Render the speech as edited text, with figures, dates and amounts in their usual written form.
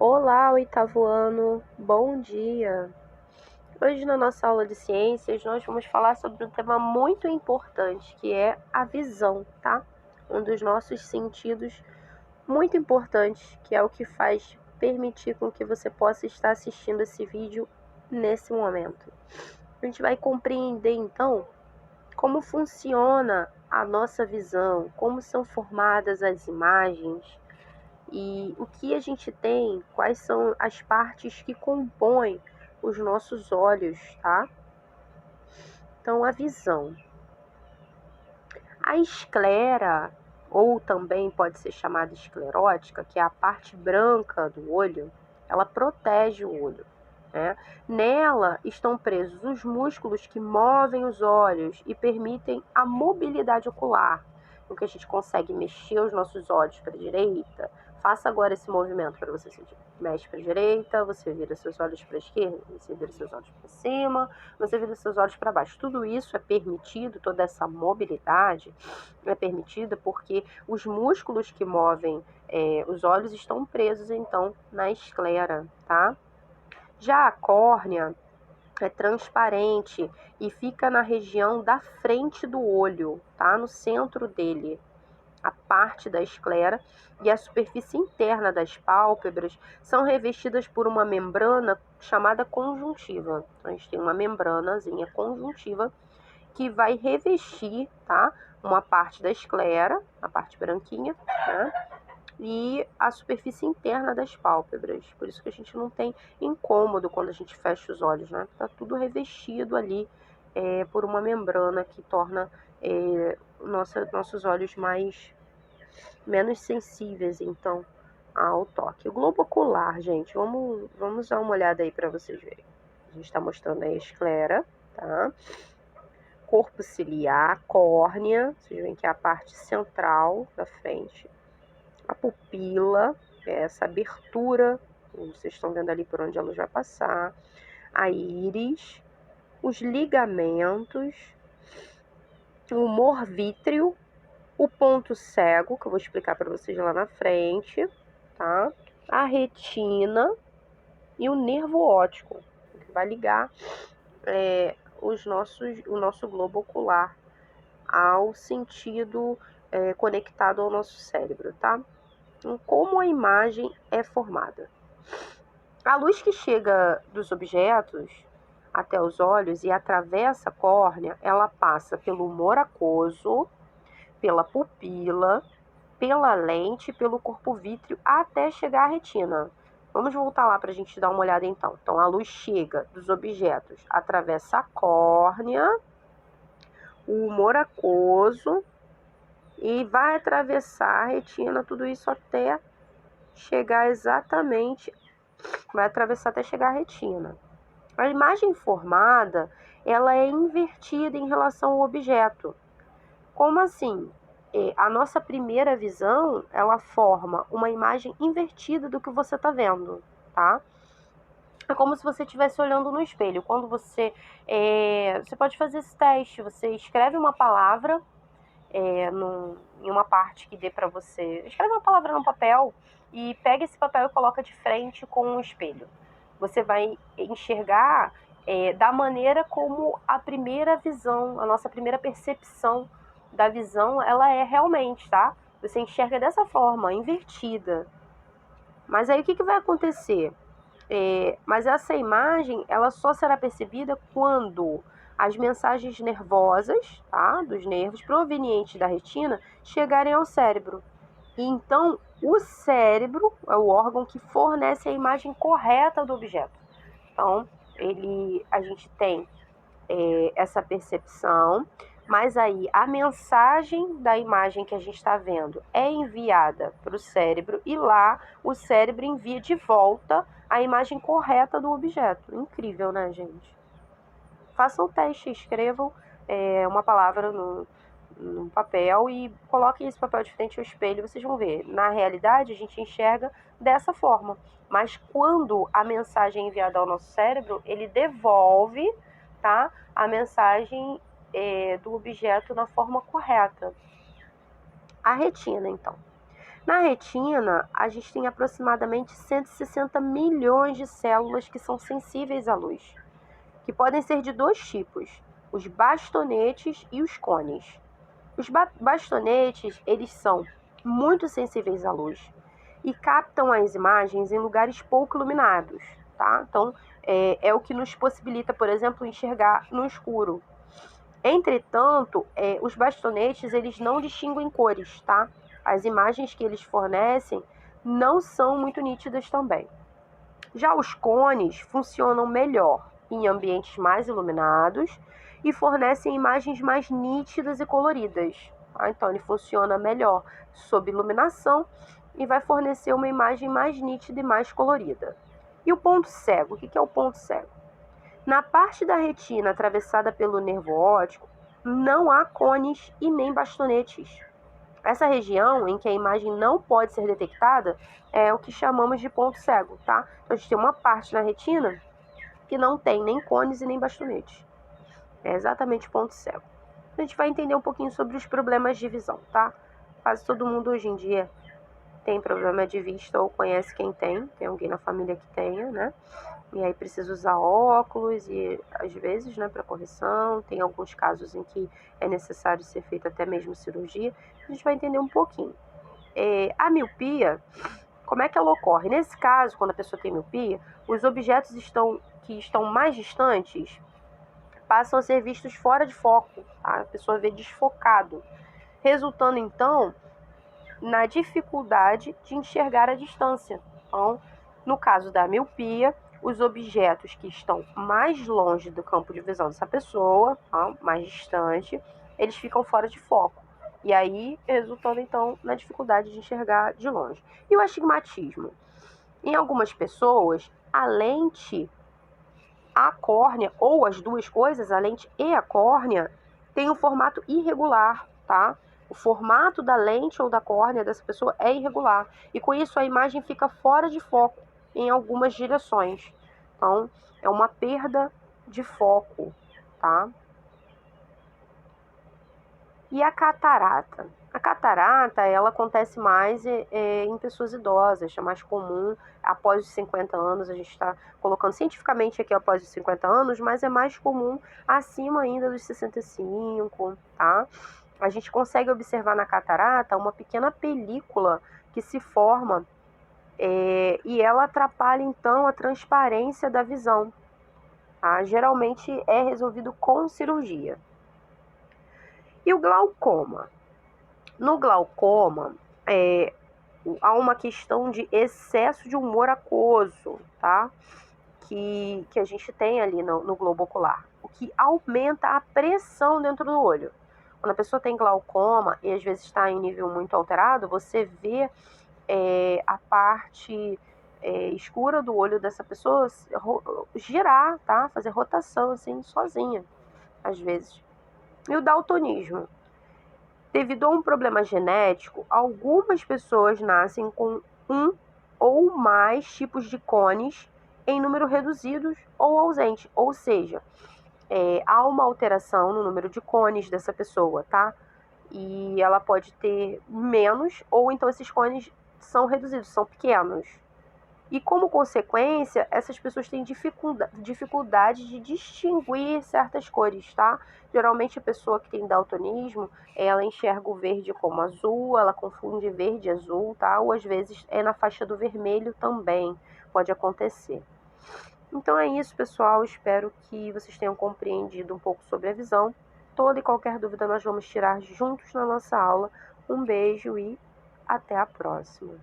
Olá, oitavo ano, bom dia! Hoje, na nossa aula de ciências, nós vamos falar sobre um tema muito importante, que é a visão, tá? Um dos nossos sentidos muito importantes, que é o que faz permitir com que você possa estar assistindo esse vídeo nesse momento. A gente vai compreender, então, como funciona a nossa visão, como são formadas as imagens, e o que a gente tem, quais são as partes que compõem os nossos olhos, tá? Então, a visão. A esclera, ou também pode ser chamada esclerótica, que é a parte branca do olho, ela protege o olho, né? Nela estão presos os músculos que movem os olhos e permitem a mobilidade ocular, em que a gente consegue mexer os nossos olhos para a direita. Faça agora esse movimento para você sentir. Mexe para a direita, você vira seus olhos para a esquerda, você vira seus olhos para cima, você vira seus olhos para baixo. Tudo isso é permitido, toda essa mobilidade é permitida porque os músculos que movem os olhos estão presos, então, na esclera, tá? Já a córnea é transparente e fica na região da frente do olho, tá? No centro dele. A parte da esclera e a superfície interna das pálpebras são revestidas por uma membrana chamada conjuntiva. Então, a gente tem uma membranazinha conjuntiva que vai revestir, tá? Uma parte da esclera, a parte branquinha, né? E a superfície interna das pálpebras. Por isso que a gente não tem incômodo quando a gente fecha os olhos, né? Tá tudo revestido ali por uma membrana que torna nossos olhos menos sensíveis, então, ao toque. O globo ocular, gente, vamos dar uma olhada aí para vocês verem. A gente está mostrando aí a esclera, tá? Corpo ciliar, córnea, vocês veem que é a parte central da frente. A pupila, é essa abertura, vocês estão vendo ali por onde a luz vai passar. A íris, os ligamentos, o humor vítreo, o ponto cego, que eu vou explicar para vocês lá na frente, tá? A retina e o nervo óptico, que vai ligar o nosso globo ocular ao sentido conectado ao nosso cérebro, tá? Então, como a imagem é formada? A luz que chega dos objetos até os olhos e atravessa a córnea, ela passa pelo humor aquoso, pela pupila, pela lente, pelo corpo vítreo, até chegar à retina. Vamos voltar lá para a gente dar uma olhada então. Então, a luz chega dos objetos, atravessa a córnea, o humor aquoso e vai atravessar a retina, tudo isso até chegar exatamente, vai atravessar até chegar à retina. A imagem formada, ela é invertida em relação ao objeto. Como assim? A nossa primeira visão, ela forma uma imagem invertida do que você está vendo, tá? É como se você estivesse olhando no espelho. Quando você pode fazer esse teste, você escreve uma palavra em uma parte que dê para você. Escreve uma palavra no papel e pega esse papel e coloca de frente com um espelho. Você vai enxergar da maneira como a primeira visão, a nossa primeira percepção da visão, ela é realmente, tá? Você enxerga dessa forma, invertida. Mas aí o que vai acontecer? Mas essa imagem, ela só será percebida quando as mensagens nervosas, tá, dos nervos provenientes da retina, chegarem ao cérebro. E então, o cérebro é o órgão que fornece a imagem correta do objeto. Então, a gente tem essa percepção, mas aí a mensagem da imagem que a gente está vendo é enviada para o cérebro e lá o cérebro envia de volta a imagem correta do objeto. Incrível, né, gente? Façam o teste, escrevam uma palavra no papel e coloquem esse papel de frente ao espelho, vocês vão ver. Na realidade, a gente enxerga dessa forma, mas quando a mensagem é enviada ao nosso cérebro, ele devolve, tá, a mensagem do objeto na forma correta. A retina, então. Na retina, a gente tem aproximadamente 160 milhões de células que são sensíveis à luz, que podem ser de dois tipos, os bastonetes e os cones. Os bastonetes, eles são muito sensíveis à luz e captam as imagens em lugares pouco iluminados, tá? Então, é o que nos possibilita, por exemplo, enxergar no escuro. Entretanto, os bastonetes, eles não distinguem cores, tá? As imagens que eles fornecem não são muito nítidas também. Já os cones funcionam melhor em ambientes mais iluminados e fornecem imagens mais nítidas e coloridas. Tá? Então, ele funciona melhor sob iluminação e vai fornecer uma imagem mais nítida e mais colorida. E o ponto cego? O que é o ponto cego? Na parte da retina atravessada pelo nervo óptico, não há cones e nem bastonetes. Essa região em que a imagem não pode ser detectada é o que chamamos de ponto cego, tá? Então, a gente tem uma parte na retina que não tem nem cones e nem bastonetes. É exatamente ponto cego. A gente vai entender um pouquinho sobre os problemas de visão, tá? Quase todo mundo hoje em dia tem problema de vista ou conhece quem tem alguém na família que tenha, né? E aí precisa usar óculos e às vezes, né, para correção. Tem alguns casos em que é necessário ser feita até mesmo cirurgia. A gente vai entender um pouquinho. A miopia, como é que ela ocorre? Nesse caso, quando a pessoa tem miopia, os objetos que estão mais distantes passam a ser vistos fora de foco, tá? A pessoa vê desfocado, resultando então na dificuldade de enxergar a distância. Então, no caso da miopia, os objetos que estão mais longe do campo de visão dessa pessoa, tá? Mais distante, eles ficam fora de foco. E aí, resultando então na dificuldade de enxergar de longe. E o astigmatismo? Em algumas pessoas, a lente, a córnea, ou as duas coisas, a lente e a córnea, tem um formato irregular, tá? O formato da lente ou da córnea dessa pessoa é irregular. E com isso a imagem fica fora de foco em algumas direções. Então, é uma perda de foco, tá? E a catarata? A catarata, ela acontece mais em pessoas idosas, é mais comum após os 50 anos, a gente está colocando cientificamente aqui após os 50 anos, mas é mais comum acima ainda dos 65, tá? A gente consegue observar na catarata uma pequena película que se forma e ela atrapalha então a transparência da visão. Tá? Geralmente é resolvido com cirurgia. E o glaucoma? No glaucoma, há uma questão de excesso de humor aquoso, tá? Que a gente tem ali no globo ocular, o que aumenta a pressão dentro do olho. Quando a pessoa tem glaucoma e às vezes está em nível muito alterado, você vê a parte escura do olho dessa pessoa girar, tá? Fazer rotação assim, sozinha, às vezes. E o daltonismo? Devido a um problema genético, algumas pessoas nascem com um ou mais tipos de cones em número reduzidos ou ausente, ou seja, há uma alteração no número de cones dessa pessoa, tá? E ela pode ter menos, ou então esses cones são reduzidos, são pequenos. E como consequência, essas pessoas têm dificuldade de distinguir certas cores, tá? Geralmente a pessoa que tem daltonismo, ela enxerga o verde como azul, ela confunde verde e azul, tá? Ou às vezes é na faixa do vermelho também, pode acontecer. Então é isso, pessoal. Espero que vocês tenham compreendido um pouco sobre a visão. Toda e qualquer dúvida nós vamos tirar juntos na nossa aula. Um beijo e até a próxima.